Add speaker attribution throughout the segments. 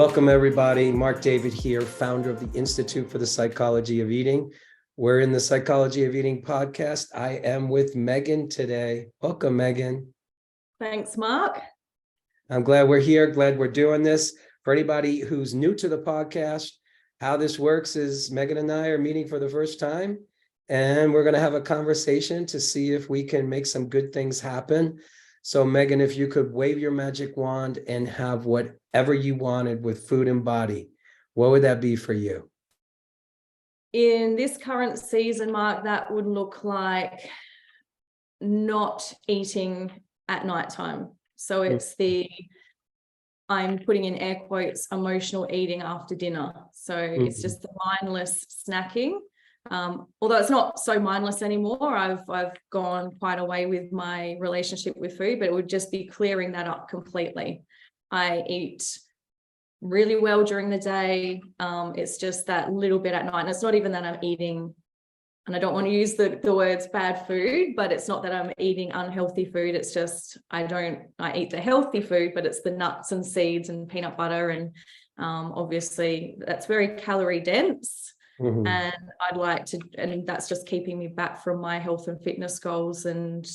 Speaker 1: Welcome, everybody. Marc David here, founder of the Institute for the Psychology of Eating. We're in the Psychology of Eating podcast. I am with Megan today. Welcome, Megan.
Speaker 2: Thanks, Mark.
Speaker 1: I'm glad we're here, glad we're doing this. For anybody who's new to the podcast, how this works is Megan and I are meeting for the first time, and we're going to have a conversation to see if we can make some good things happen. So Megan, if you could wave your magic wand and have whatever you wanted with food and body, what would that be for you?
Speaker 2: In this current season, Mark, that would look like not eating at nighttime. So it's I'm putting in air quotes, emotional eating after dinner. So it's just the mindless snacking. Although it's not so mindless anymore, I've gone quite away with my relationship with food, but it would just be clearing that up completely. I eat really well during the day. It's just that little bit at night. And it's not even that I'm eating, and I don't want to use the words bad food, but it's not that I'm eating unhealthy food. It's just I eat the healthy food, but it's the nuts and seeds and peanut butter. And obviously that's very calorie dense. And I'd like to, and that's just keeping me back from my health and fitness goals, and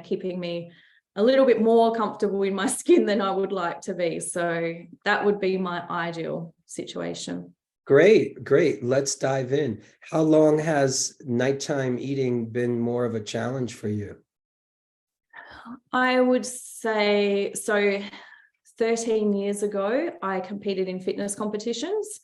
Speaker 2: keeping me a little bit more comfortable in my skin than I would like to be. So that would be my ideal situation.
Speaker 1: Great. Let's dive in. How long has nighttime eating been more of a challenge for you?
Speaker 2: I would say, so 13 years ago, I competed in fitness competitions.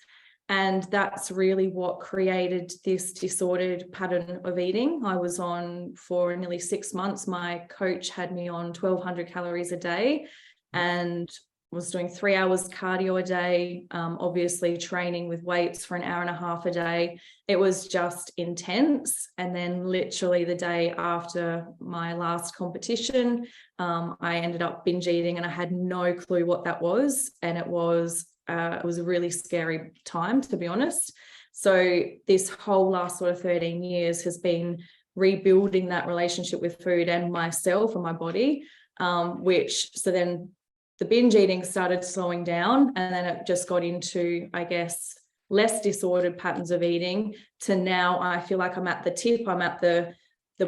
Speaker 2: And that's really what created this disordered pattern of eating. I was on for nearly 6 months. My coach had me on 1,200 calories a day and was doing 3 hours cardio a day, obviously training with weights for an hour and a half a day. It was just intense. And then literally the day after my last competition, I ended up binge eating, and I had no clue what that was. And it was a really scary time, to be honest. So this whole last sort of 13 years has been rebuilding that relationship with food and myself and my body, so then the binge eating started slowing down, and then it just got into, I guess, less disordered patterns of eating, to now I feel like I'm at the tip. I'm at the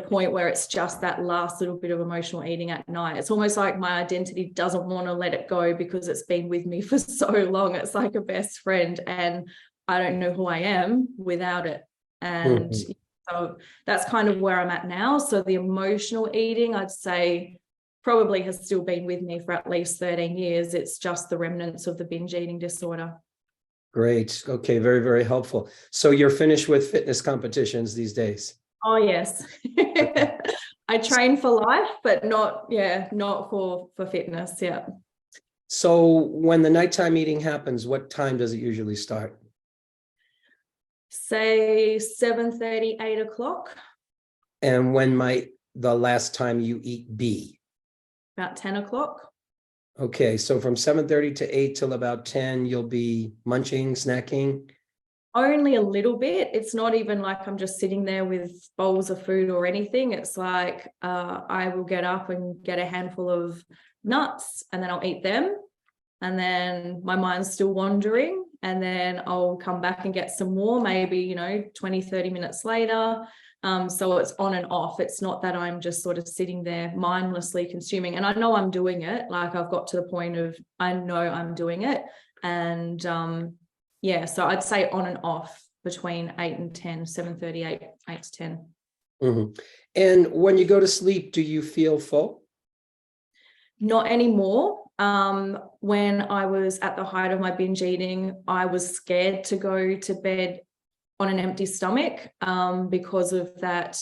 Speaker 2: point where it's just that last little bit of emotional eating at night. It's almost like my identity doesn't want to let it go because it's been with me for so long. It's like a best friend, and I don't know who I am without it. And so that's kind of where I'm at now. So the emotional eating, I'd say, probably has still been with me for at least 13 years. It's just the remnants of the binge eating disorder.
Speaker 1: Great. Okay. Very, very helpful. So you're finished with fitness competitions these days?
Speaker 2: Oh, yes. I train for life, but not for fitness. Yeah.
Speaker 1: So when the nighttime eating happens, what time does it usually start?
Speaker 2: Say 7:30, 8 o'clock.
Speaker 1: And when might the last time you eat be?
Speaker 2: About 10 o'clock.
Speaker 1: Okay. So from 7:30 to 8 till about 10, you'll be munching, snacking?
Speaker 2: Only a little bit. It's not even like I'm just sitting there with bowls of food or anything. It's like I will get up and get a handful of nuts, and then I'll eat them. And then my mind's still wandering. And then I'll come back and get some more, maybe, 20, 30 minutes later. So it's on and off. It's not that I'm just sort of sitting there mindlessly consuming. And I know I'm doing it. Like, I've got to the point of, I know I'm doing it. And so I'd say on and off between 8 and 10, 7:30, 8 to 10.
Speaker 1: And when you go to sleep, do you feel full?
Speaker 2: Not anymore. When I was at the height of my binge eating, I was scared to go to bed on an empty stomach because of that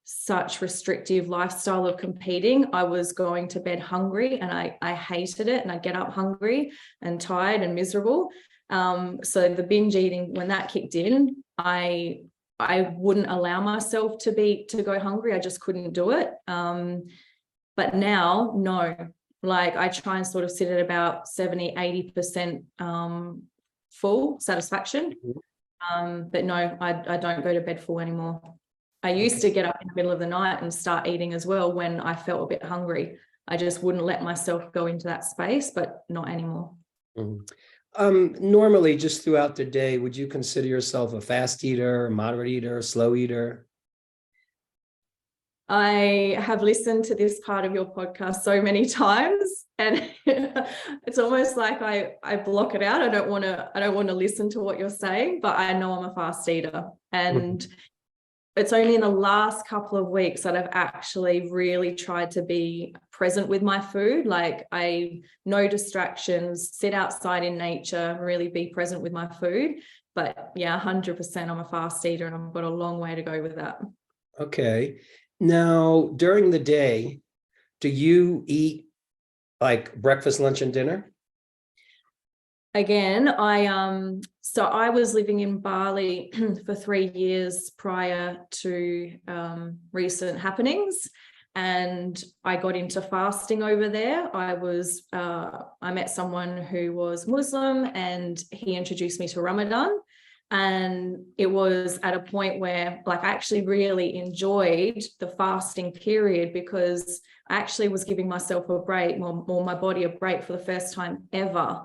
Speaker 2: such restrictive lifestyle of competing. I was going to bed hungry, and I hated it, and I get up hungry and tired and miserable. So the binge eating, when that kicked in, I wouldn't allow myself to go hungry. I just couldn't do it. But now, no, like I try and sort of sit at about 70, 80% full satisfaction. But no, I don't go to bed full anymore. I used to get up in the middle of the night and start eating as well when I felt a bit hungry. I just wouldn't let myself go into that space, but not anymore.
Speaker 1: Normally just throughout the day, would you consider yourself a fast eater, a moderate eater, a slow eater?
Speaker 2: I have listened to this part of your podcast so many times, and it's almost like I block it out. I don't want to listen to what you're saying, but I know I'm a fast eater. And it's only in the last couple of weeks that I've actually really tried to be present with my food. Like no distractions, sit outside in nature, really be present with my food. But yeah, 100% I'm a fast eater, and I've got a long way to go with that.
Speaker 1: Okay. Now, during the day, do you eat like breakfast, lunch, and dinner?
Speaker 2: Again, so I was living in Bali for 3 years prior to recent happenings, and I got into fasting over there. I met someone who was Muslim, and he introduced me to Ramadan. And it was at a point where I actually really enjoyed the fasting period, because I actually was giving myself a break, or my body a break, for the first time ever.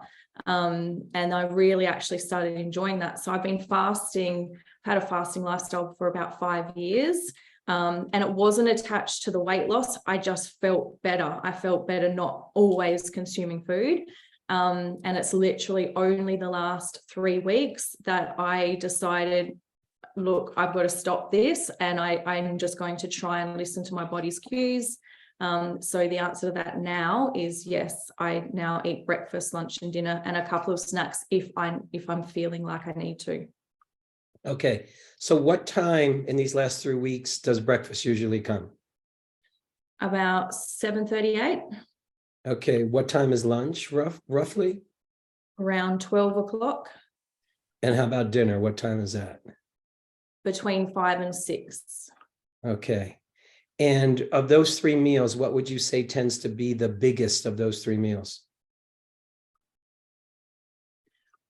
Speaker 2: And I really actually started enjoying that. So I've been had a fasting lifestyle for about 5 years. And it wasn't attached to the weight loss. I just felt better. I felt better not always consuming food. And it's literally only the last 3 weeks that I decided, look, I've got to stop this, and I'm just going to try and listen to my body's cues. So the answer to that now is yes, I now eat breakfast, lunch, and dinner, and a couple of snacks if I'm feeling like I need to.
Speaker 1: Okay. So what time in these last 3 weeks does breakfast usually come?
Speaker 2: About 7:38.
Speaker 1: Okay. What time is lunch roughly?
Speaker 2: Around 12 o'clock.
Speaker 1: And how about dinner? What time is that?
Speaker 2: Between 5 and 6.
Speaker 1: Okay. And of those 3 meals, what would you say tends to be the biggest of those 3 meals?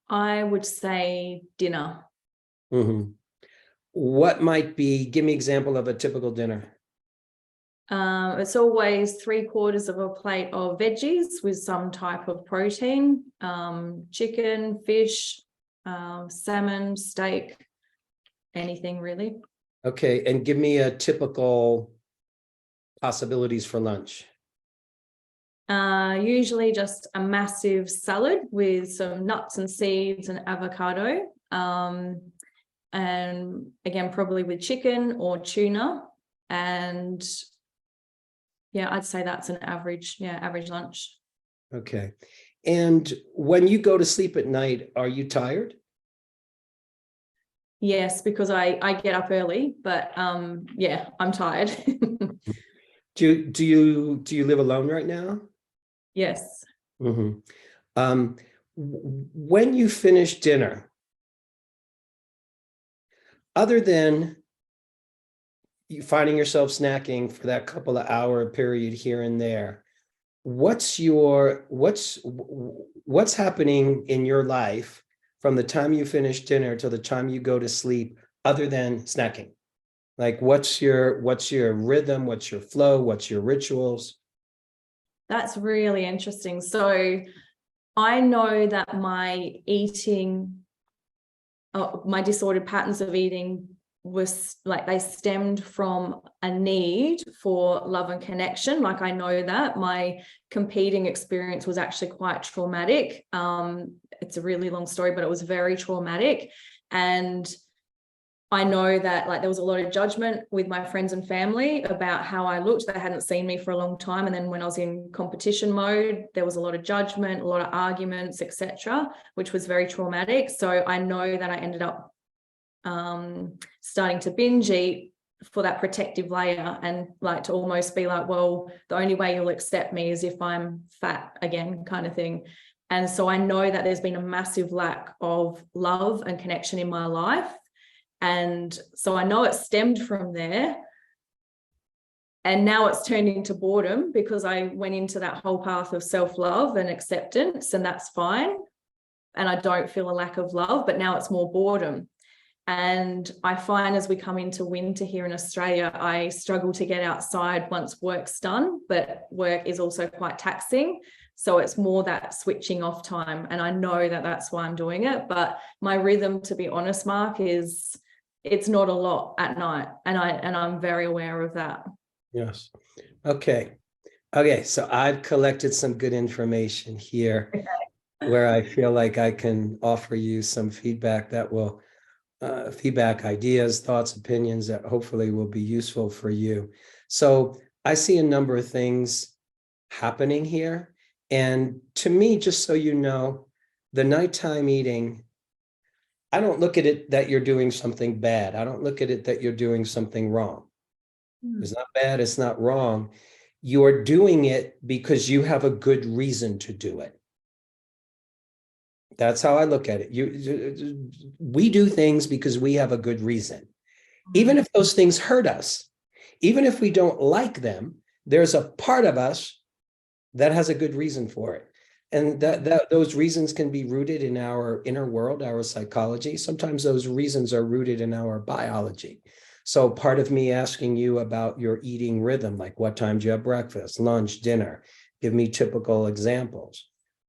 Speaker 2: I would say dinner.
Speaker 1: Mm-hmm. What might be, give me an example of a typical dinner.
Speaker 2: It's always 3/4 of a plate of veggies with some type of protein, chicken, fish, salmon, steak, anything really.
Speaker 1: Okay. And give me a typical possibilities for lunch.
Speaker 2: Usually just a massive salad with some nuts and seeds and avocado. And again, probably with chicken or tuna. And yeah, I'd say that's an average lunch.
Speaker 1: Okay. And when you go to sleep at night, are you tired?
Speaker 2: Yes, because I get up early, but yeah, I'm tired.
Speaker 1: Do you live alone right now?
Speaker 2: Yes.
Speaker 1: Mm-hmm. When you finish dinner, other than you finding yourself snacking for that couple of hour period here and there, what's happening in your life from the time you finish dinner till the time you go to sleep, other than snacking? Like what's your rhythm, what's your flow, what's your rituals?
Speaker 2: That's really interesting. So I know that my disordered patterns of eating was they stemmed from a need for love and connection. Like I know that my competing experience was actually quite traumatic. It's a really long story, but it was very traumatic. And I know that there was a lot of judgment with my friends and family about how I looked. They hadn't seen me for a long time. And then when I was in competition mode, there was a lot of judgment, a lot of arguments, etc., which was very traumatic. So I know that I ended up starting to binge eat for that protective layer, and to almost be well, the only way you'll accept me is if I'm fat again, kind of thing. And so I know that there's been a massive lack of love and connection in my life. And so I know it stemmed from there. And now it's turned into boredom, because I went into that whole path of self-love and acceptance, and that's fine. And I don't feel a lack of love, but now it's more boredom. And I find as we come into winter here in Australia, I struggle to get outside once work's done, but work is also quite taxing. So it's more that switching off time. And I know that that's why I'm doing it. But my rhythm, to be honest, Mark, is it's not a lot at night. And I'm very aware of that.
Speaker 1: Yes. Okay. Okay. So I've collected some good information here where I feel like I can offer you some feedback that will feedback, ideas, thoughts, opinions that hopefully will be useful for you. So I see a number of things happening here. And to me, just so you know, the nighttime eating, I don't look at it that you're doing something bad. I don't look at it that you're doing something wrong. It's not bad, it's not wrong. You're doing it because you have a good reason to do it. That's how I look at it. We do things because we have a good reason. Even if those things hurt us, even if we don't like them, there's a part of us that has a good reason for it. And that those reasons can be rooted in our inner world, our psychology. Sometimes those reasons are rooted in our biology. So part of me asking you about your eating rhythm, like what time do you have breakfast, lunch, dinner? Give me typical examples.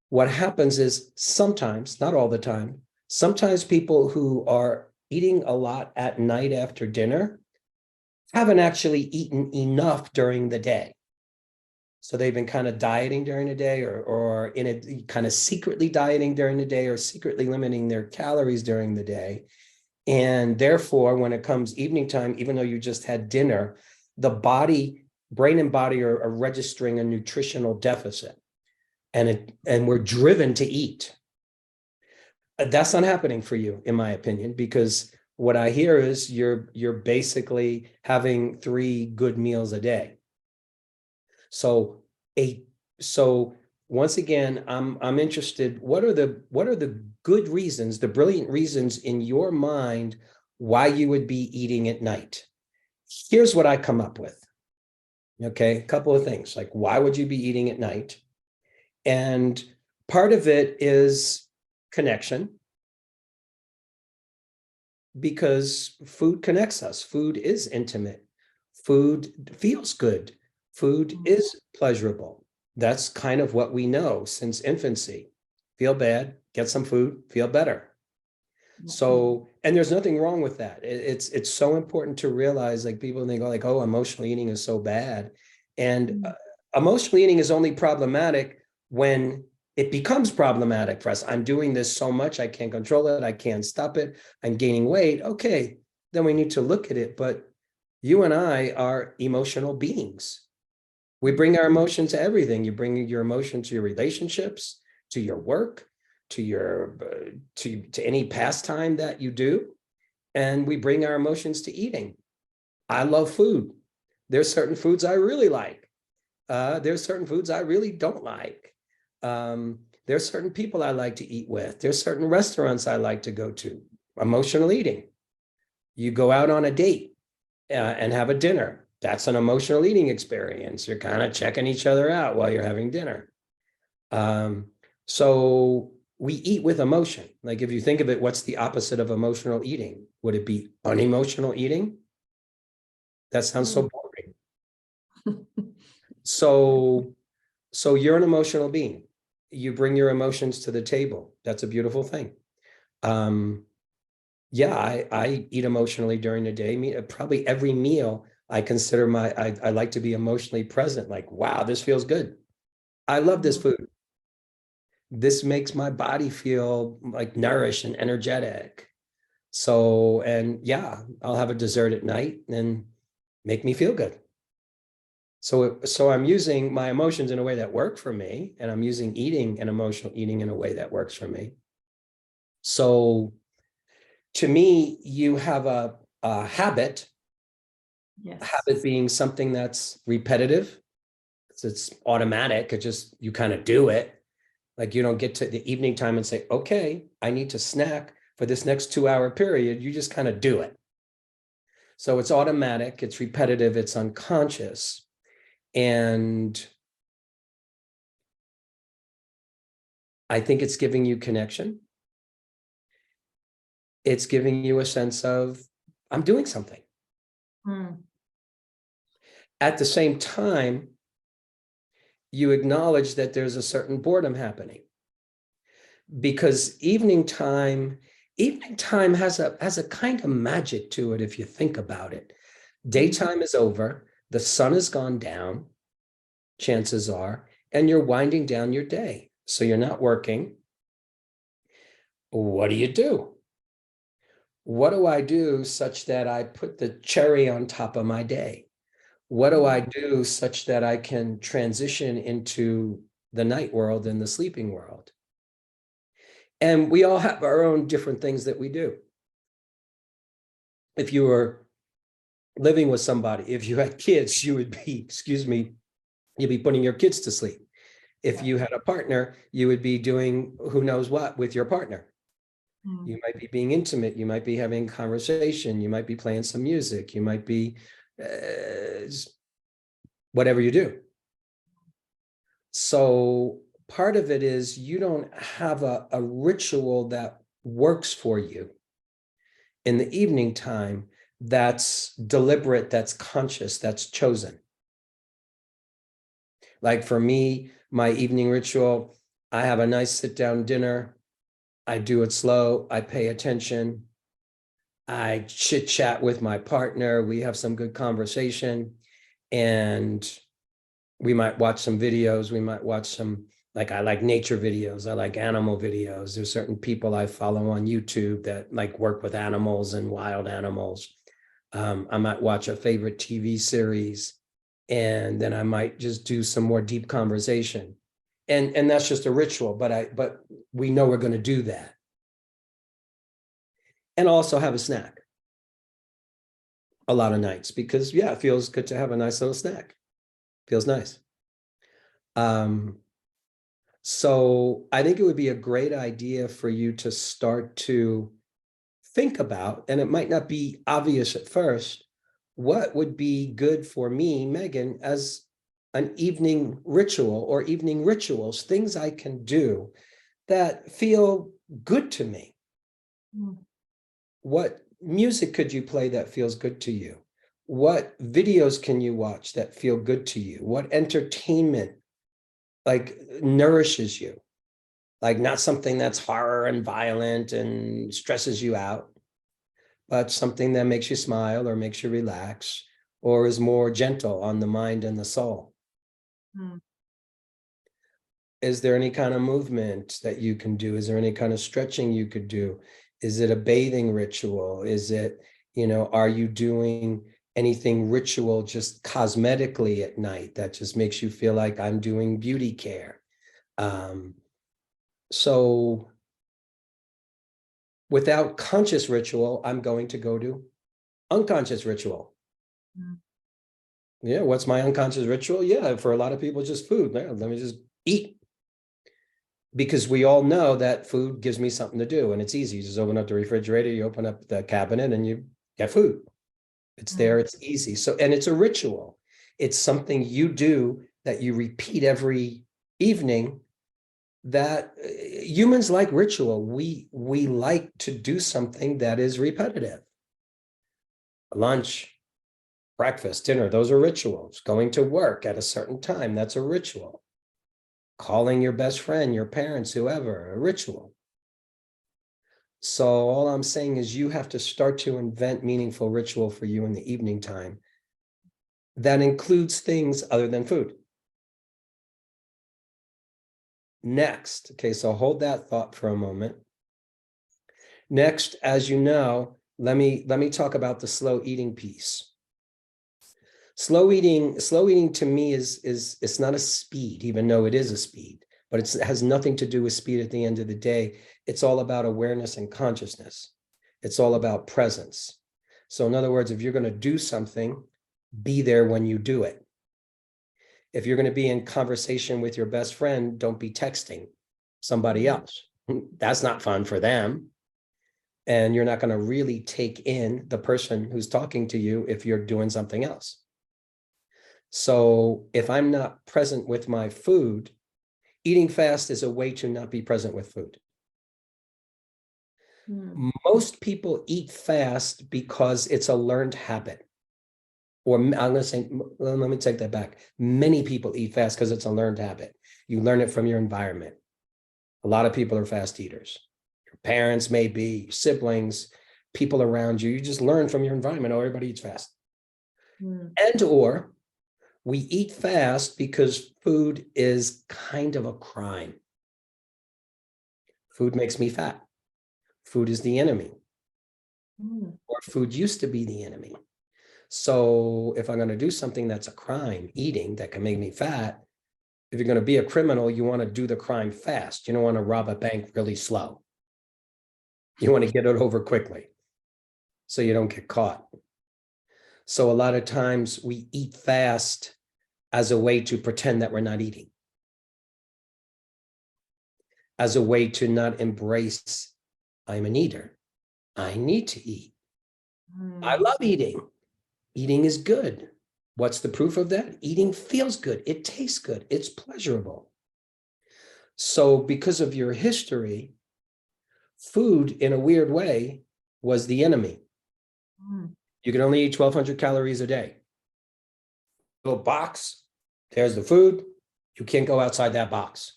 Speaker 1: What happens is sometimes, not all the time, sometimes people who are eating a lot at night after dinner haven't actually eaten enough during the day. So they've been kind of dieting during the day or in a kind of secretly dieting during the day or secretly limiting their calories during the day. And therefore, when it comes evening time, even though you just had dinner, the brain and body are registering a nutritional deficit. And we're driven to eat. That's not happening for you, in my opinion, because what I hear is you're basically having 3 good meals a day. So once again, I'm interested. What are the good reasons, the brilliant reasons in your mind why you would be eating at night? Here's what I come up with. Okay, a couple of things like why would you be eating at night? And part of it is connection, because food connects us. Food is intimate. Food feels good. Food is pleasurable. That's kind of what we know since infancy. Feel bad, get some food, feel better. So, and there's nothing wrong with that. It's so important to realize, like people think, oh, like, oh, emotional eating is so bad. And emotional eating is only problematic when it becomes problematic for us. I'm doing this so much, I can't control it, I can't stop it, I'm gaining weight. Okay, then we need to look at it. But you and I are emotional beings. We bring our emotion to everything. You bring your emotion to your relationships, to your work, to your to any pastime that you do, and we bring our emotions to eating. I love food. There's certain foods I really like. There's certain foods I really don't like. There's certain people I like to eat with. There's certain restaurants I like to go to. Emotional eating. You go out on a date and have a dinner. That's an emotional eating experience. You're kind of checking each other out while you're having dinner. So we eat with emotion. Like if you think of it, what's the opposite of emotional eating? Would it be unemotional eating? That sounds so boring. So you're an emotional being. You bring your emotions to the table. That's a beautiful thing. Yeah, I eat emotionally during the day. Probably every meal I consider I like to be emotionally present. Like, wow, this feels good. I love this food. This makes my body feel like nourished and energetic. So, and yeah, I'll have a dessert at night and make me feel good. So I'm using my emotions in a way that work for me, and I'm using eating and emotional eating in a way that works for me. So to me, you have a habit,
Speaker 2: Yes.
Speaker 1: habit being something that's repetitive. It's automatic. You kind of do it. Like you don't get to the evening time and say, okay, I need to snack for this next 2-hour period. You just kind of do it. So it's automatic, it's repetitive, it's unconscious. And I think it's giving you connection. it's giving you a sense of, I'm doing something. At the same time, you acknowledge that there's a certain boredom happening, because evening time has a kind of magic to it if you think about it. Daytime is over, the sun has gone down, chances are, and you're winding down your day. So you're not working. What do? What do I do such that I put the cherry on top of my day? What do I do such that I can transition into the night world and the sleeping world? And we all have our own different things that we do. If you were living with somebody, if you had kids, you would be, you'd be putting your kids to sleep. If you had a partner, you would be doing who knows what with your partner. You might be being intimate. You might be having conversation. You might be playing some music. You might be whatever you do. So part of it is you don't have a ritual that works for you in the evening time that's deliberate, that's conscious, that's chosen. Like for me, my evening ritual, I have a nice sit-down dinner. I do it slow. I pay attention. I chit chat with my partner. We have some good conversation, and we might watch some videos. We might watch some, like, I like nature videos. I like animal videos. There's certain people I follow on YouTube that like work with animals and wild animals. I might watch a favorite TV series, and then I might just do some more deep conversation. And that's just a ritual, but we know we're going to do that. And also have a snack a lot of nights, because yeah, it feels good to have a nice little snack. Feels nice. So I think it would be a great idea for you to start to think about, and it might not be obvious at first, what would be good for me, Megan, as an evening ritual or evening rituals, things I can do that feel good to me. What music could you play that feels good to you? What videos can you watch that feel good to you? What entertainment like nourishes you? Like not something that's horror and violent and stresses you out, but something that makes you smile or makes you relax or is more gentle on the mind and the soul. Is there any kind of movement that you can do? Is there any kind of stretching you could do? Is it a bathing ritual? Is it, are you doing anything ritual just cosmetically at night that just makes you feel like I'm doing beauty care? So without conscious ritual, I'm going to go to unconscious ritual. Yeah, what's my unconscious ritual? Yeah, for a lot of people, just food. Let me just eat. Because we all know that food gives me something to do, and it's easy. You just open up the refrigerator, you open up the cabinet, and you get food. It's there, it's easy. So, and it's a ritual. It's something you do that you repeat every evening. That humans like ritual. We like to do something that is repetitive. Lunch, breakfast, dinner, those are rituals. Going to work at a certain time, that's a ritual. Calling your best friend, your parents, whoever, a ritual. So all I'm saying is you have to start to invent meaningful ritual for you in the evening time that includes things other than food. Next, okay, so hold that thought for a moment. Next, as you know, let me talk about the slow eating piece. Slow eating to me is it's not a speed, even though it is a speed, but it has nothing to do with speed at the end of the day. It's all about awareness and consciousness. It's all about presence. So in other words, if you're going to do something, be there when you do it. If you're going to be in conversation with your best friend, don't be texting somebody else. That's not fun for them. And you're not going to really take in the person who's talking to you if you're doing something else. So if I'm not present with my food, eating fast is a way to not be present with food. Most people eat fast because it's a learned habit. Or I'm going to say, let me take that back. Many people eat fast because it's a learned habit. You learn it from your environment. A lot of people are fast eaters. Your parents may be, siblings, people around you. You just learn from your environment. Oh, everybody eats fast. And or we eat fast because food is kind of a crime. Food makes me fat. Food is the enemy. Or food used to be the enemy. So if I'm going to do something that's a crime, eating, that can make me fat, if you're going to be a criminal, you want to do the crime fast. You don't want to rob a bank really slow. You want to get it over quickly so you don't get caught. So a lot of times we eat fast as a way to pretend that we're not eating, as a way to not embrace, I'm an eater. I need to eat. I love eating. Eating is good. What's the proof of that? Eating feels good. It tastes good. It's pleasurable. So because of your history, food in a weird way was the enemy. You can only eat 1,200 calories a day. Little box, there's the food. You can't go outside that box.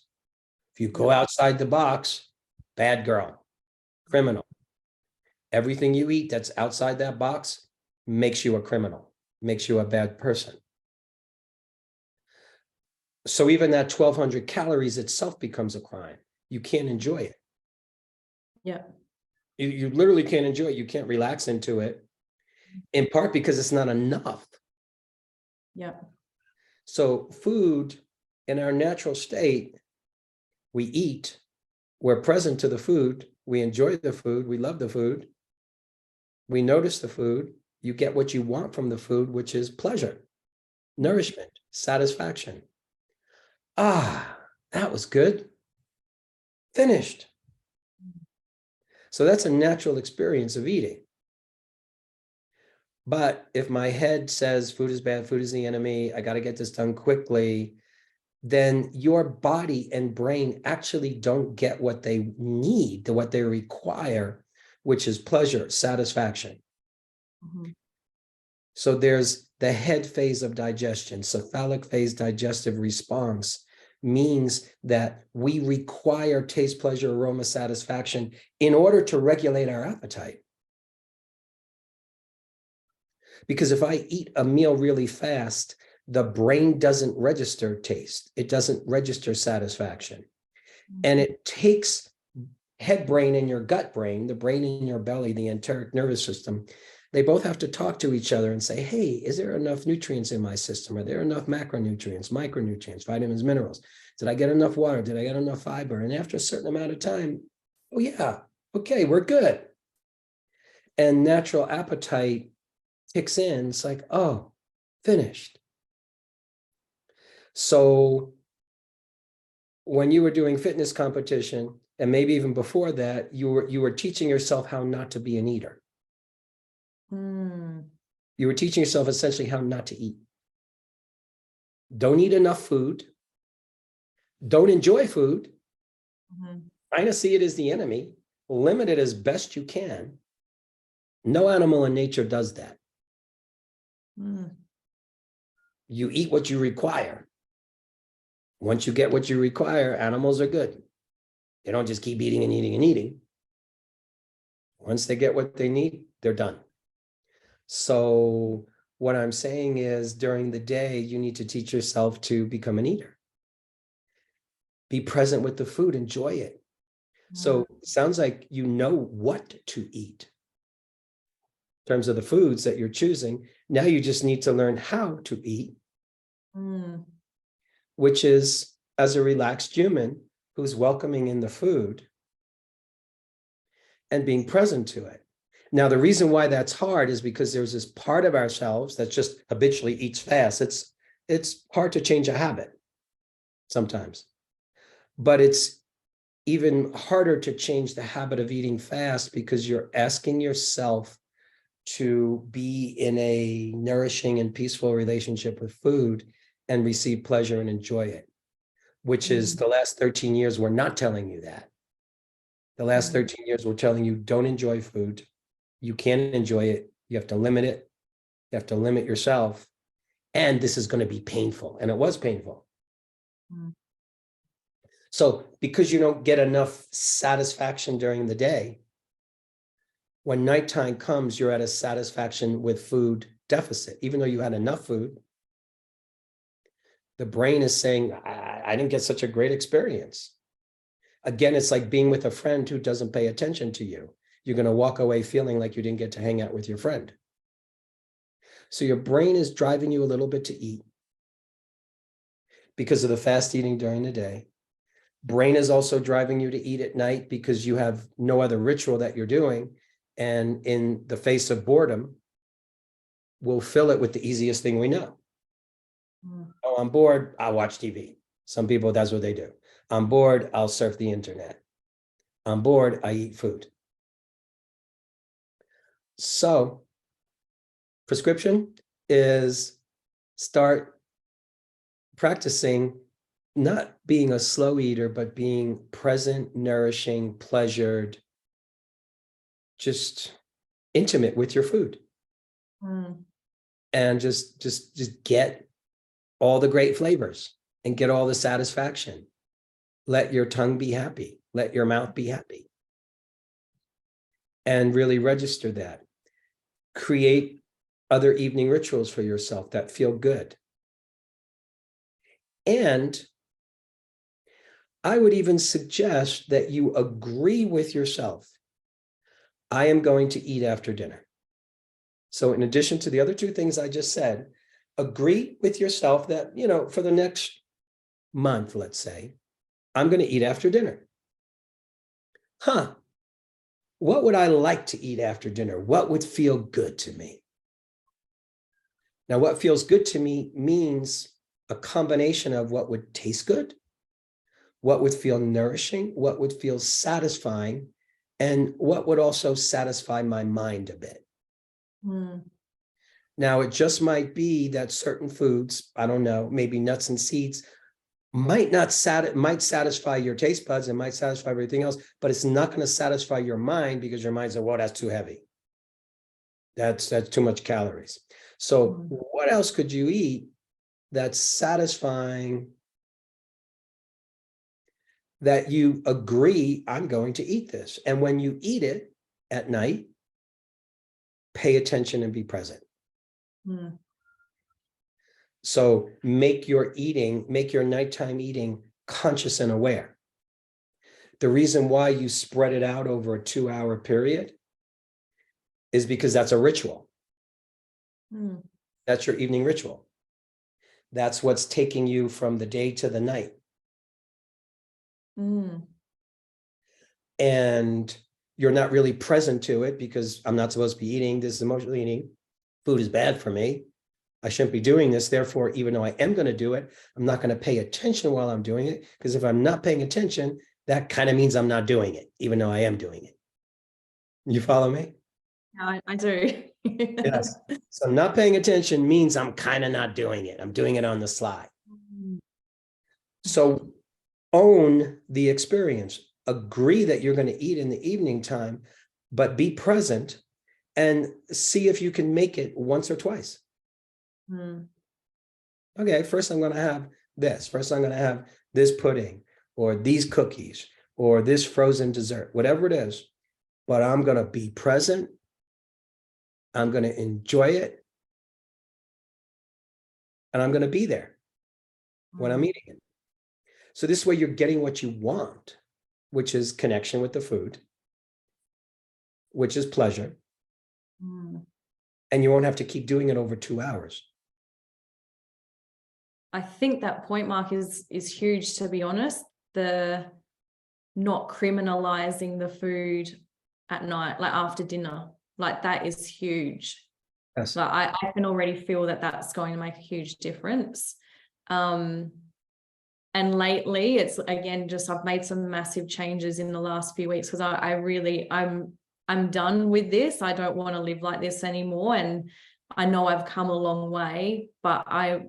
Speaker 1: If you go outside the box, bad girl, criminal. Everything you eat that's outside that box makes you a criminal, makes you a bad person. So even that 1,200 calories itself becomes a crime. You can't enjoy it.
Speaker 2: Yeah.
Speaker 1: You literally can't enjoy it. You can't relax into it, in part because it's not enough.
Speaker 2: Yeah.
Speaker 1: So food in our natural state, we eat, we're present to the food, we enjoy the food, we love the food, we notice the food, you get what you want from the food, which is pleasure, nourishment, satisfaction. Ah, that was good. Finished. So that's a natural experience of eating. But if my head says food is bad, food is the enemy, I got to get this done quickly, then your body and brain actually don't get what they need, what they require, which is pleasure, satisfaction. So there's the head phase of digestion, cephalic phase digestive response means that we require taste, pleasure, aroma, satisfaction in order to regulate our appetite. Because if I eat a meal really fast, the brain doesn't register taste. It doesn't register satisfaction. And it takes head brain and your gut brain, the brain in your belly, the enteric nervous system, they both have to talk to each other and say, hey, is there enough nutrients in my system? Are there enough macronutrients, micronutrients, vitamins, minerals? Did I get enough water? Did I get enough fiber? And after a certain amount of time, oh yeah, okay, we're good. And natural appetite kicks in. It's like, oh, finished. So when you were doing fitness competition, and maybe even before that, you were teaching yourself how not to be an eater. You were teaching yourself essentially how not to eat. Don't eat enough food. Don't enjoy food. Trying to see it as the enemy. Limit it as best you can. No animal in nature does that. You eat what you require. Once you get what you require, animals are good. They don't just keep eating and eating and eating. Once they get what they need, they're done. So what I'm saying is during the day, you need to teach yourself to become an eater. Be present with the food, enjoy it. So it sounds like you know what to eat in terms of the foods that you're choosing. Now you just need to learn how to eat, which is as a relaxed human who's welcoming in the food and being present to it. Now, the reason why that's hard is because there's this part of ourselves that just habitually eats fast. It's hard to change a habit sometimes, but it's even harder to change the habit of eating fast because you're asking yourself to be in a nourishing and peaceful relationship with food and receive pleasure and enjoy it, which is the last 13 years, we're not telling you that. The last 13 years, we're telling you, don't enjoy food. You can't enjoy it. You have to limit it. You have to limit yourself. And this is going to be painful. And it was painful. So because you don't get enough satisfaction during the day, when nighttime comes, you're at a satisfaction with food deficit. Even though you had enough food, the brain is saying, I didn't get such a great experience. Again, it's like being with a friend who doesn't pay attention to you. You're going to walk away feeling like you didn't get to hang out with your friend. So your brain is driving you a little bit to eat because of the fast eating during the day. Brain is also driving you to eat at night because you have no other ritual that you're doing. And in the face of boredom, we'll fill it with the easiest thing we know. Oh, I'm bored, I'll watch TV. Some people, that's what they do. I'm bored, I'll surf the internet. I'm bored, I eat food. So, prescription is start practicing not being a slow eater, but being present, nourishing, pleasured, just intimate with your food. And just get all the great flavors and get all the satisfaction. Let your tongue be happy. Let your mouth be happy. And really register that. Create other evening rituals for yourself that feel good. And I would even suggest that you agree with yourself. I am going to eat after dinner. So in addition to the other two things I just said, agree with yourself that, for the next month, let's say, I'm going to eat after dinner. What would I like to eat after dinner? What would feel good to me? Now, what feels good to me means a combination of what would taste good, what would feel nourishing, what would feel satisfying, and what would also satisfy my mind a bit. Now, it just might be that certain foods, I don't know, maybe nuts and seeds, might satisfy your taste buds and might satisfy everything else, but it's not going to satisfy your mind because your mind says, well, that's too heavy. That's too much calories. So what else could you eat that's satisfying, that you agree, I'm going to eat this? And when you eat it at night, pay attention and be present. So make your nighttime eating conscious and aware. The reason why you spread it out over a 2-hour period is because that's a ritual. That's your evening ritual. That's what's taking you from the day to the night. And you're not really present to it because I'm not supposed to be eating. This is emotional eating. Food is bad for me. I shouldn't be doing this. Therefore, even though I am going to do it, I'm not going to pay attention while I'm doing it. Because if I'm not paying attention, that kind of means I'm not doing it, even though I am doing it. You follow me?
Speaker 2: Yeah, I do.
Speaker 1: Yes. So not paying attention means I'm kind of not doing it. I'm doing it on the sly. So own the experience. Agree that you're going to eat in the evening time, but be present and see if you can make it once or twice. Okay, first I'm going to have this. First I'm going to have this pudding or these cookies or this frozen dessert, whatever it is. But I'm going to be present. I'm going to enjoy it. And I'm going to be there when I'm eating it. So this way you're getting what you want, which is connection with the food, which is pleasure. And you won't have to keep doing it over 2 hours.
Speaker 2: I think that point, Mark, is huge, to be honest. The not criminalizing the food at night, like after dinner, like that is huge.
Speaker 1: Yes.
Speaker 2: Like I can already feel that that's going to make a huge difference. And lately it's again, just I've made some massive changes in the last few weeks because I'm done with this. I don't want to live like this anymore. And I know I've come a long way, but I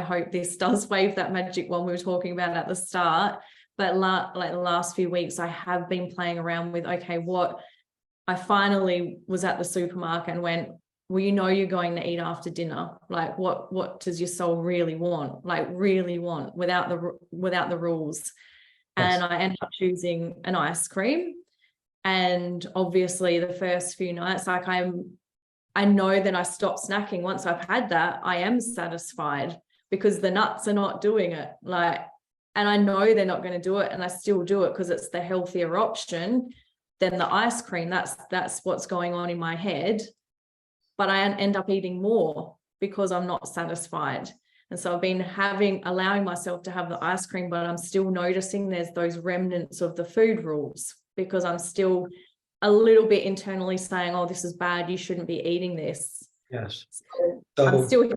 Speaker 2: hope this does wave that magic wand we were talking about at the start, But like the last few weeks, I have been playing around with, okay, what I finally was at the supermarket and went, well, you know, you're going to eat after dinner. Like, what does your soul really want? Like, really want, without the rules. And I ended up choosing an ice cream. And obviously, the first few nights, like I know that I stop snacking. Once I've had that, I am satisfied because the nuts are not doing it. Like, and I know they're not going to do it, and I still do it because it's the healthier option than the ice cream. That's what's going on in my head. But I end up eating more because I'm not satisfied. And so I've been allowing myself to have the ice cream, but I'm still noticing there's those remnants of the food rules because I'm still a little bit internally saying, oh, this is bad, you shouldn't be eating this.
Speaker 1: Yes.
Speaker 2: So I'm still.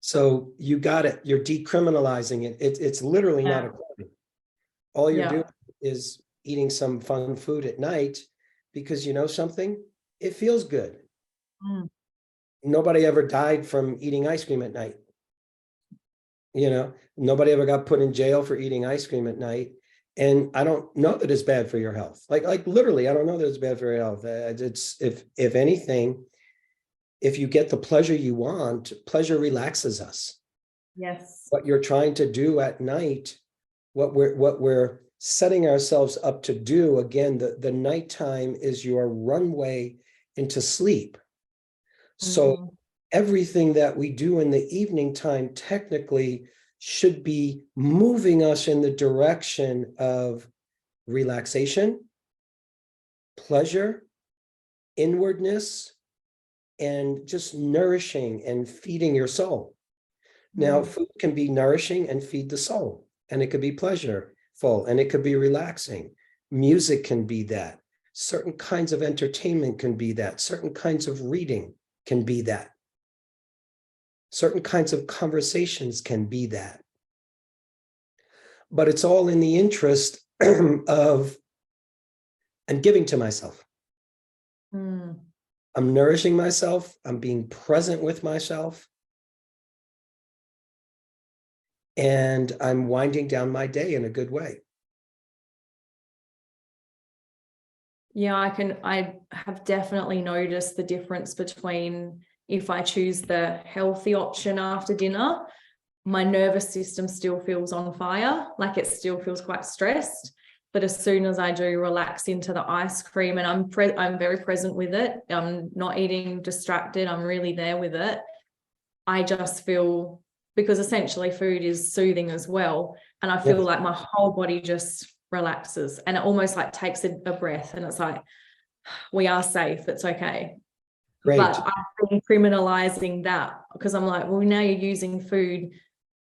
Speaker 1: So you got it. You're decriminalizing it. It's literally not a crime. All you're doing is eating some fun food at night because you know something? It feels good. Nobody ever died from eating ice cream at night. You know, nobody ever got put in jail for eating ice cream at night. And I don't know that it's bad for your health. Like literally, I don't know that it's bad for your health. It's if anything, if you get the pleasure you want, pleasure relaxes us.
Speaker 2: Yes.
Speaker 1: What you're trying to do at night, what we're setting ourselves up to do, again, the nighttime is your runway into sleep. So everything that we do in the evening time technically should be moving us in the direction of relaxation, pleasure, inwardness, and just nourishing and feeding your soul. Now, food can be nourishing and feed the soul, and it could be pleasureful, and it could be relaxing. Music can be that. Certain kinds of entertainment can be that. Certain kinds of reading can be that. Certain kinds of conversations can be that. But it's all in the interest of I'm giving to myself. I'm nourishing myself. I'm being present with myself. And I'm winding down my day in a good way.
Speaker 2: Yeah, I have definitely noticed the difference between if I choose the healthy option after dinner, my nervous system still feels on fire, like it still feels quite stressed. But as soon as I do relax into the ice cream and I'm very present with it, I'm not eating distracted, I'm really there with it, I just feel, because essentially food is soothing as well. And I feel like my whole body just relaxes, and it almost like takes a breath, and it's like, we are safe, it's okay.
Speaker 1: Great.
Speaker 2: But I've been criminalizing that because I'm like, well, now you're using food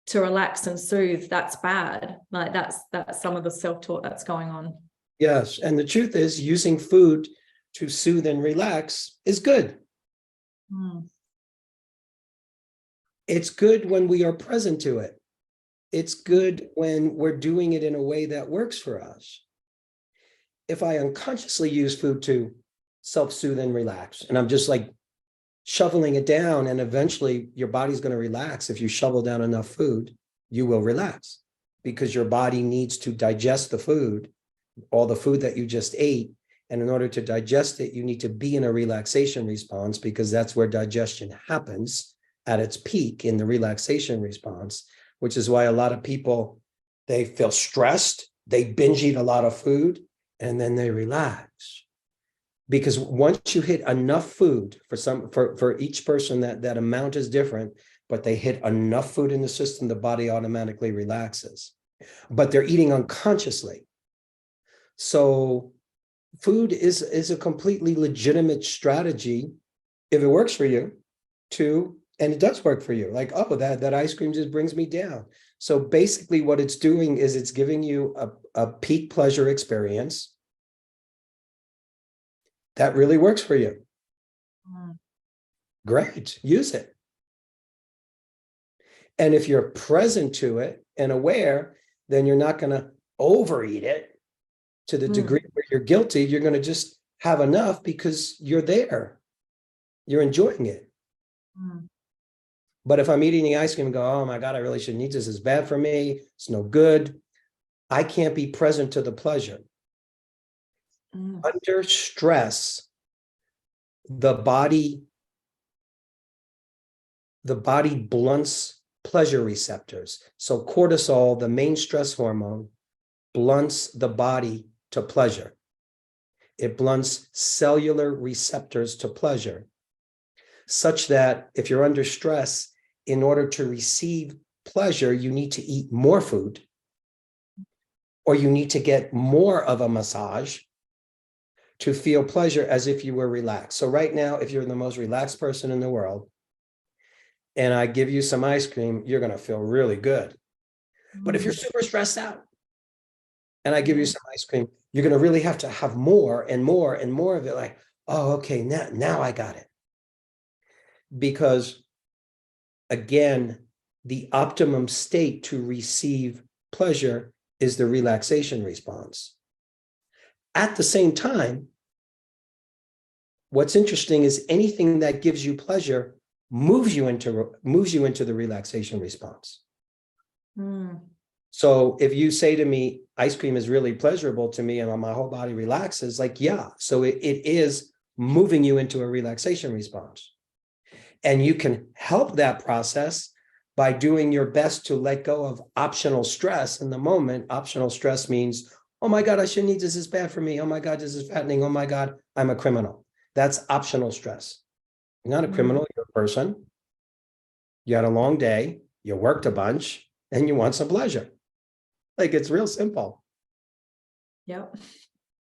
Speaker 2: to relax and soothe. That's bad. Like that's some of the self-talk that's going on.
Speaker 1: Yes. And the truth is, using food to soothe and relax is good. It's good when we are present to it. It's good when we're doing it in a way that works for us. If I unconsciously use food to self-soothe and relax, and I'm just like shoveling it down, and eventually your body's going to relax. If you shovel down enough food, you will relax because your body needs to digest the food, all the food that you just ate. And in order to digest it, you need to be in a relaxation response because that's where digestion happens at its peak, in the relaxation response, which is why a lot of people, they feel stressed, they binge eat a lot of food, and then they relax. Because once you hit enough food, for each person, that amount is different, but they hit enough food in the system, the body automatically relaxes. But they're eating unconsciously. So food is a completely legitimate strategy if it works for you and it does work for you. Like, oh, that ice cream just brings me down. So basically what it's doing is it's giving you a peak pleasure experience that really works for you. Great, use it. And if you're present to it and aware, then you're not going to overeat it to the degree where you're guilty. You're going to just have enough because you're there. You're enjoying it. But if I'm eating the ice cream and go, oh my God, I really shouldn't eat this. It's bad for me. It's no good. I can't be present to the pleasure. Under stress, the body blunts pleasure receptors. So cortisol, the main stress hormone, blunts the body to pleasure. It blunts cellular receptors to pleasure, such that if you're under stress, in order to receive pleasure, you need to eat more food, or you need to get more of a massage to feel pleasure as if you were relaxed. So right now, if you're the most relaxed person in the world, and I give you some ice cream, you're going to feel really good. But if you're super stressed out and I give you some ice cream, you're going to really have to have more and more and more of it. Like, oh, okay, now I got it. Because again, the optimum state to receive pleasure is the relaxation response. At the same time, what's interesting is anything that gives you pleasure moves you into the relaxation response. So if you say to me, ice cream is really pleasurable to me and my whole body relaxes, like, yeah, so it is moving you into a relaxation response. And you can help that process by doing your best to let go of optional stress in the moment. Optional stress means, oh my God, I shouldn't eat this, is bad for me. Oh my God, this is fattening. Oh my God, I'm a criminal. That's optional stress. You're not a criminal, you're a person. You had a long day, you worked a bunch, and you want some pleasure. Like, it's real simple.
Speaker 2: Yep.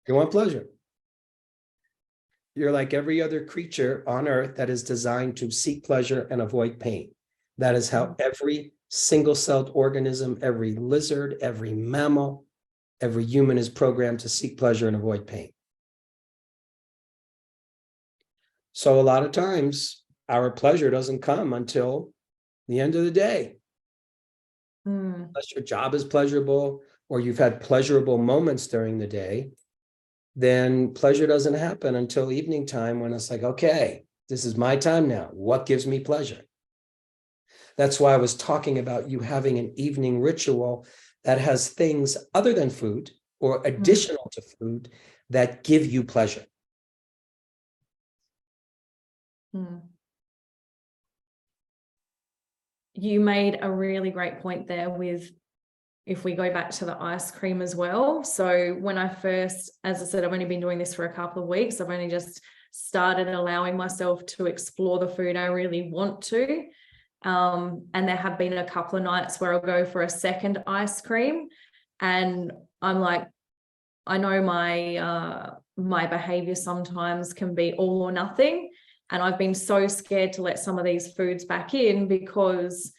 Speaker 1: You want pleasure. You're like every other creature on earth that is designed to seek pleasure and avoid pain. That is how every single-celled organism, every lizard, every mammal, every human is programmed to seek pleasure and avoid pain. So a lot of times our pleasure doesn't come until the end of the day. Unless your job is pleasurable or you've had pleasurable moments during the day, then pleasure doesn't happen until evening time, when it's like, okay, this is my time now. What gives me pleasure? That's why I was talking about you having an evening ritual that has things other than food or additional to food that give you pleasure.
Speaker 2: You made a really great point there with, if we go back to the ice cream as well. So when I first, as I said, I've only been doing this for a couple of weeks. I've only just started allowing myself to explore the food I really want to. And there have been a couple of nights where I'll go for a second ice cream. And I'm like, I know my behavior sometimes can be all or nothing. And I've been so scared to let some of these foods back in because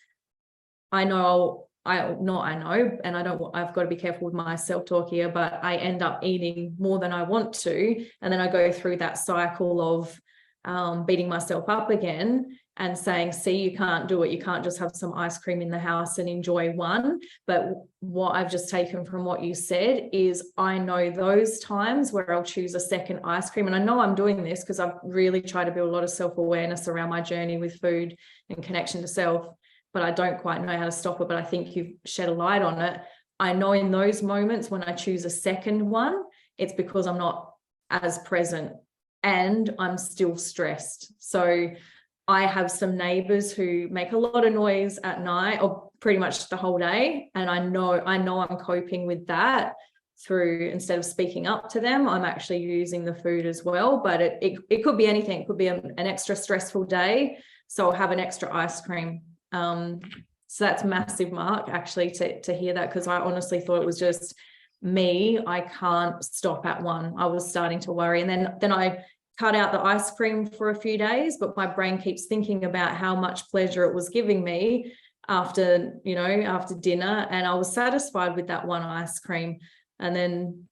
Speaker 2: I've got to be careful with my self-talk here, but I end up eating more than I want to. And then I go through that cycle of beating myself up again and saying, see, you can't do it. You can't just have some ice cream in the house and enjoy one. But what I've just taken from what you said is I know those times where I'll choose a second ice cream. And I know I'm doing this because I've really tried to build a lot of self-awareness around my journey with food and connection to self, but I don't quite know how to stop it. But I think you've shed a light on it. I know in those moments when I choose a second one, it's because I'm not as present and I'm still stressed. So I have some neighbors who make a lot of noise at night or pretty much the whole day. And I know I'm coping with that through, instead of speaking up to them, I'm actually using the food as well. But it could be anything. It could be an extra stressful day. So I'll have an extra ice cream. So that's massive, Mark, actually, to hear that, because I honestly thought it was just me. I can't stop at one. I was starting to worry. And then I cut out the ice cream for a few days, but my brain keeps thinking about how much pleasure it was giving me after dinner. And I was satisfied with that one ice cream. And then,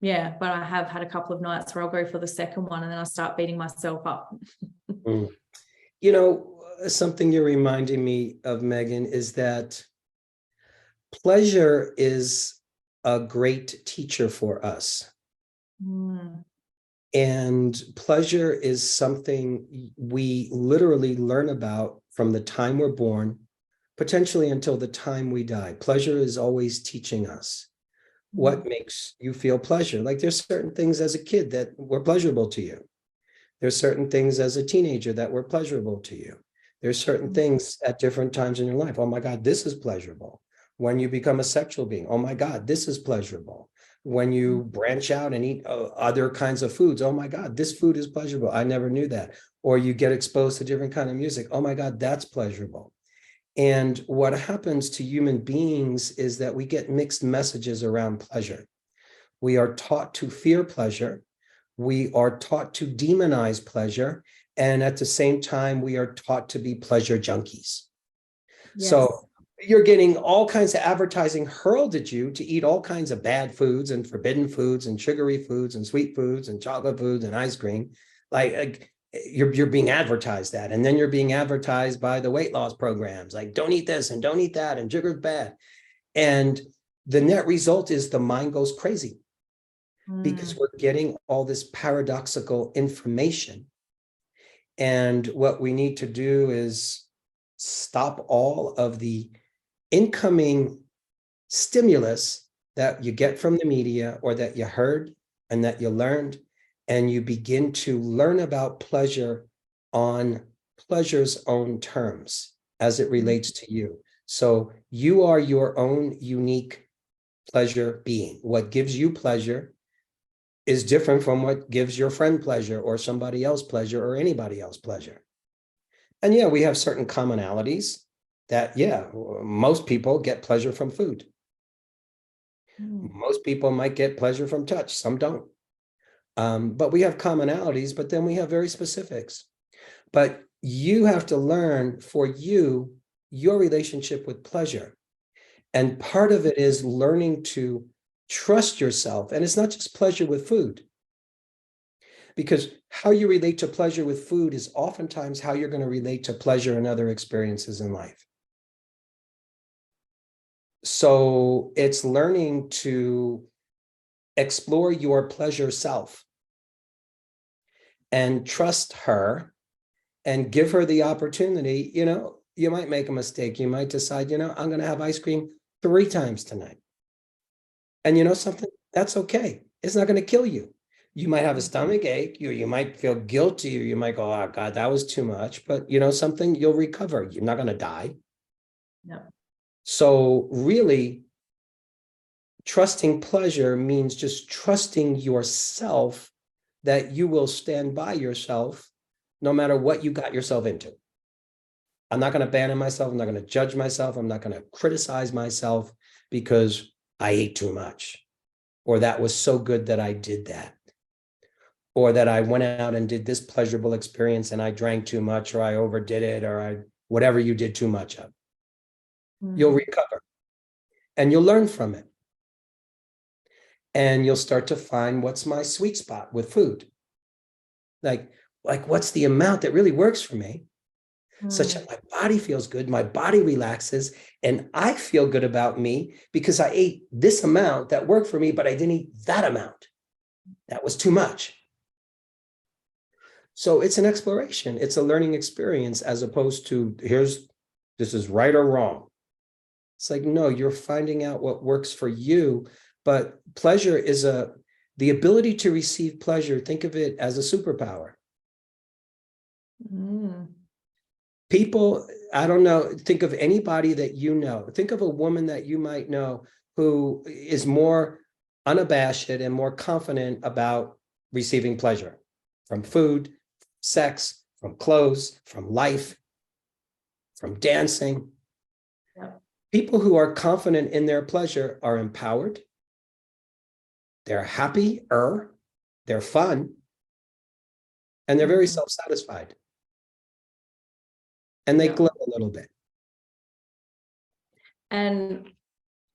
Speaker 2: yeah, but I have had a couple of nights where I'll go for the second one and then I start beating myself up.
Speaker 1: Something you're reminding me of, Megan, is that pleasure is a great teacher for us. And pleasure is something we literally learn about from the time we're born, potentially until the time we die. Pleasure is always teaching us. what makes you feel pleasure. Like there's certain things as a kid that were pleasurable to you. There's certain things as a teenager that were pleasurable to you. There's certain things at different times in your life. Oh my God, this is pleasurable. When you become a sexual being, oh my God, this is pleasurable. When you branch out and eat other kinds of foods, oh my God, this food is pleasurable. I never knew that. Or you get exposed to different kind of music. Oh my God, that's pleasurable. And what happens to human beings is that we get mixed messages around pleasure. We are taught to fear pleasure. We are taught to demonize pleasure. And at the same time, we are taught to be pleasure junkies.
Speaker 2: Yes.
Speaker 1: So you're getting all kinds of advertising hurled at you to eat all kinds of bad foods and forbidden foods and sugary foods and sweet foods and chocolate foods and ice cream. Like you're being advertised that. And then you're being advertised by the weight loss programs. Like don't eat this and don't eat that and sugar's bad. And the net result is the mind goes crazy because we're getting all this paradoxical information. And what we need to do is stop all of the incoming stimulus that you get from the media or that you heard and that you learned, and you begin to learn about pleasure on pleasure's own terms as it relates to you. So you are your own unique pleasure being. What gives you pleasure is different from what gives your friend pleasure or somebody else pleasure or anybody else pleasure. And yeah, we have certain commonalities that, yeah, most people get pleasure from food. Most people might get pleasure from touch, some don't. But we have commonalities, but then we have very specifics. But you have to learn for you, your relationship with pleasure. And part of it is learning to trust yourself. And it's not just pleasure with food. Because how you relate to pleasure with food is oftentimes how you're going to relate to pleasure and other experiences in life. So it's learning to explore your pleasure self and trust her and give her the opportunity. You know, you might make a mistake. You might decide, you know, I'm going to have ice cream 3 times tonight. And you know something? That's okay. It's not going to kill you. You might have a stomach ache. You might feel guilty. Or you might go, oh God, that was too much. But you know something? You'll recover. You're not going to die.
Speaker 2: No.
Speaker 1: So really, trusting pleasure means just trusting yourself that you will stand by yourself no matter what you got yourself into. I'm not going to abandon myself. I'm not going to judge myself. I'm not going to criticize myself because I ate too much, or that was so good that I did that, or that I went out and did this pleasurable experience and I drank too much, or I overdid it, or whatever you did too much of. You'll recover and you'll learn from it. And you'll start to find what's my sweet spot with food. Like what's the amount that really works for me, such that my body feels good, my body relaxes, and I feel good about me because I ate this amount that worked for me, but I didn't eat that amount. That was too much. So it's an exploration. It's a learning experience as opposed to this is right or wrong. It's like, no, you're finding out what works for you. But pleasure is the ability to receive pleasure. Think of it as a superpower. People, I don't know, think of anybody that you know. Think of a woman that you might know who is more unabashed and more confident about receiving pleasure from food, sex, from clothes, from life, from dancing.
Speaker 2: Yeah.
Speaker 1: People who are confident in their pleasure are empowered. They're happier, they're fun, and they're very self-satisfied. And they glow a little bit.
Speaker 2: And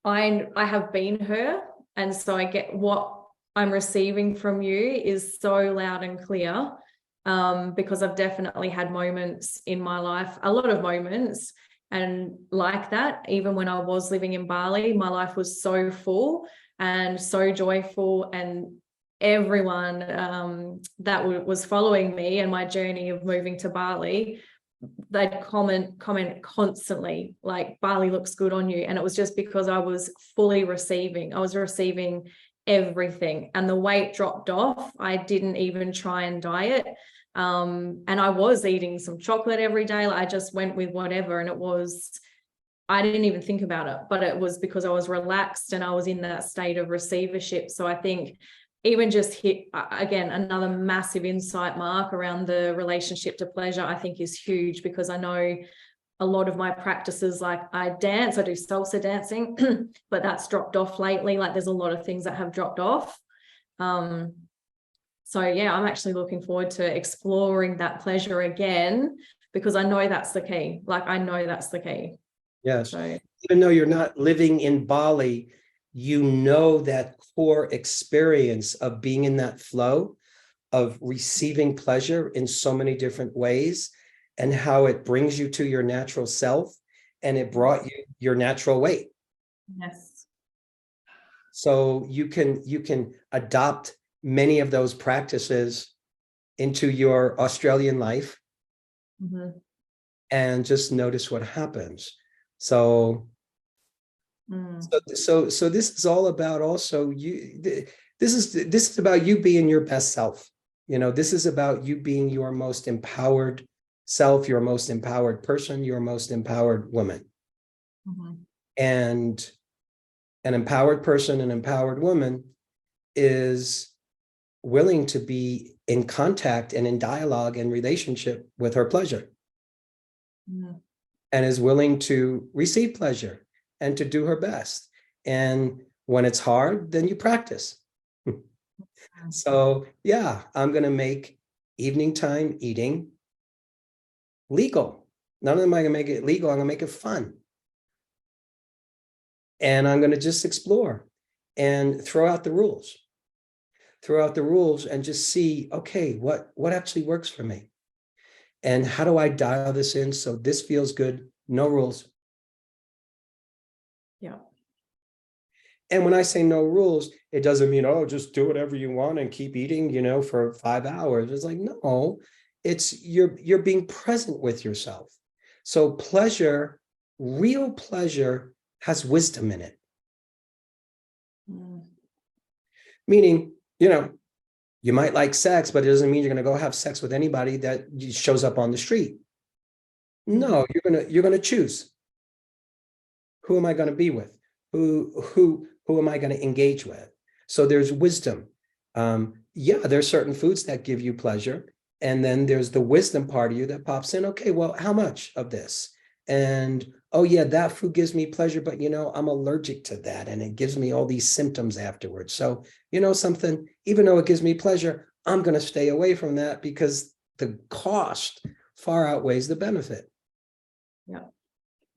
Speaker 2: I have been her, and so I get what I'm receiving from you is so loud and clear, because I've definitely had moments in my life, a lot of moments, and like that, even when I was living in Bali, my life was so full and so joyful, and everyone that was following me and my journey of moving to Bali they'd comment constantly, like, barley looks good on you. And it was just because I was fully receiving. I was receiving everything, and the weight dropped off. I didn't even try and diet. And I was eating some chocolate every day. Like, I just went with whatever. And I didn't even think about it, but it was because I was relaxed and I was in that state of receivership. So I think even just hit, again, another massive insight, Mark, around the relationship to pleasure, I think is huge, because I know a lot of my practices, like I dance, I do salsa dancing, but that's dropped off lately. Like, there's a lot of things that have dropped off. So yeah, I'm actually looking forward to exploring that pleasure again, because I know that's the key. Like, I know that's the key.
Speaker 1: Yes.
Speaker 2: So,
Speaker 1: even though you're not living in Bali, you know that core experience of being in that flow, of receiving pleasure in so many different ways, and how it brings you to your natural self, and it brought you your natural weight.
Speaker 2: yes.
Speaker 1: So you can adopt many of those practices into your Australian life,
Speaker 2: Mm-hmm.
Speaker 1: and just notice what happens. So So this is all about also you. This is about you being your best self. This is about you being your most empowered self, your most empowered person, your most empowered woman.
Speaker 2: Mm-hmm.
Speaker 1: And an empowered person, an empowered woman, is willing to be in contact and in dialogue and relationship with her pleasure, and is willing to receive pleasure and to do her best. And when it's hard, then you practice. So yeah, I'm going to make evening time eating legal. Not only am I going to make it legal, I'm going to make it fun. And I'm going to just explore and throw out the rules. And just see, okay, what actually works for me? And how do I dial this in so this feels good? No rules.
Speaker 2: Yeah.
Speaker 1: And when I say no rules, it doesn't mean, oh, just do whatever you want and keep eating, for 5 hours. It's like, no, it's you're being present with yourself. So pleasure, real pleasure, has wisdom in it. Meaning, you might like sex, but it doesn't mean you're going to go have sex with anybody that shows up on the street. No, you're going to choose. Who am I going to be with? Who am I going to engage with? So there's wisdom. There's certain foods that give you pleasure. And then there's the wisdom part of you that pops in. Okay, well, how much of this? And, oh yeah, that food gives me pleasure, but I'm allergic to that. And it gives me all these symptoms afterwards. So, something, even though it gives me pleasure, I'm going to stay away from that because the cost far outweighs the benefit.
Speaker 2: Yeah.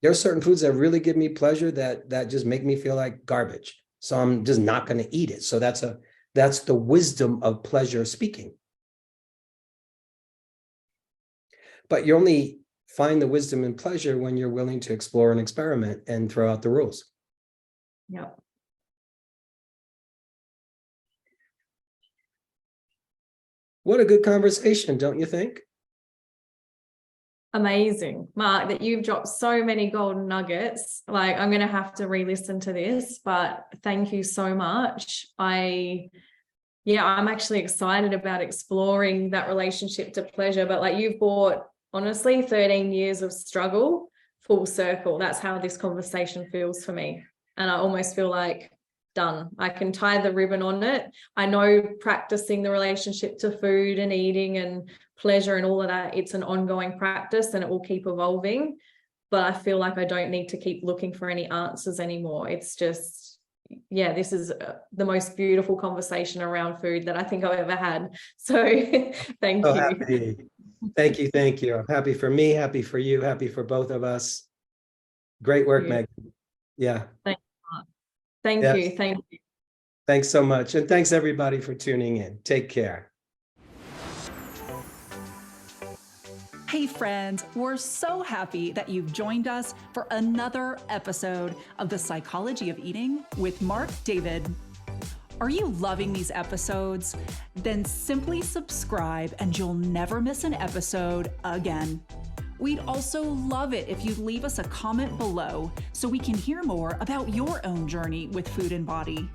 Speaker 1: There are certain foods that really give me pleasure that just make me feel like garbage. So I'm just not going to eat it. So that's the wisdom of pleasure speaking. But you only find the wisdom and pleasure when you're willing to explore and experiment and throw out the rules.
Speaker 2: Yeah.
Speaker 1: What a good conversation, don't you think?
Speaker 2: Amazing, Mark, that you've dropped so many golden nuggets. Like, I'm going to have to re-listen to this, but thank you so much. I'm actually excited about exploring that relationship to pleasure, but like, you've brought, honestly, 13 years of struggle full circle. That's how this conversation feels for me. And I almost feel like done. I can tie the ribbon on it. I know practicing the relationship to food and eating and pleasure and all of that, it's an ongoing practice and it will keep evolving. But I feel like I don't need to keep looking for any answers anymore. It's just, this is the most beautiful conversation around food that I think I've ever had. So thank you.
Speaker 1: Happy. Thank you. I'm happy for me, happy for you, happy for both of us. Great work, Meg. Yeah.
Speaker 2: Thank you. Thank you.
Speaker 1: Thanks so much. And thanks everybody for tuning in. Take care.
Speaker 3: Hey friends, we're so happy that you've joined us for another episode of The Psychology of Eating with Marc David. Are you loving these episodes? Then simply subscribe and you'll never miss an episode again. We'd also love it if you'd leave us a comment below so we can hear more about your own journey with food and body.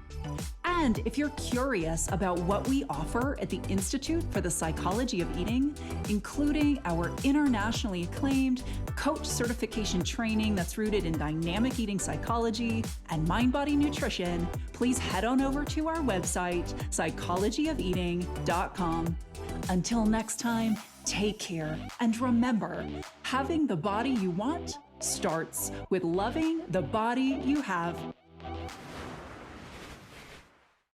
Speaker 3: And if you're curious about what we offer at the Institute for the Psychology of Eating, including our internationally acclaimed coach certification training that's rooted in dynamic eating psychology and mind-body nutrition, please head on over to our website, psychologyofeating.com. Until next time, take care, and remember, having the body you want starts with loving the body you have.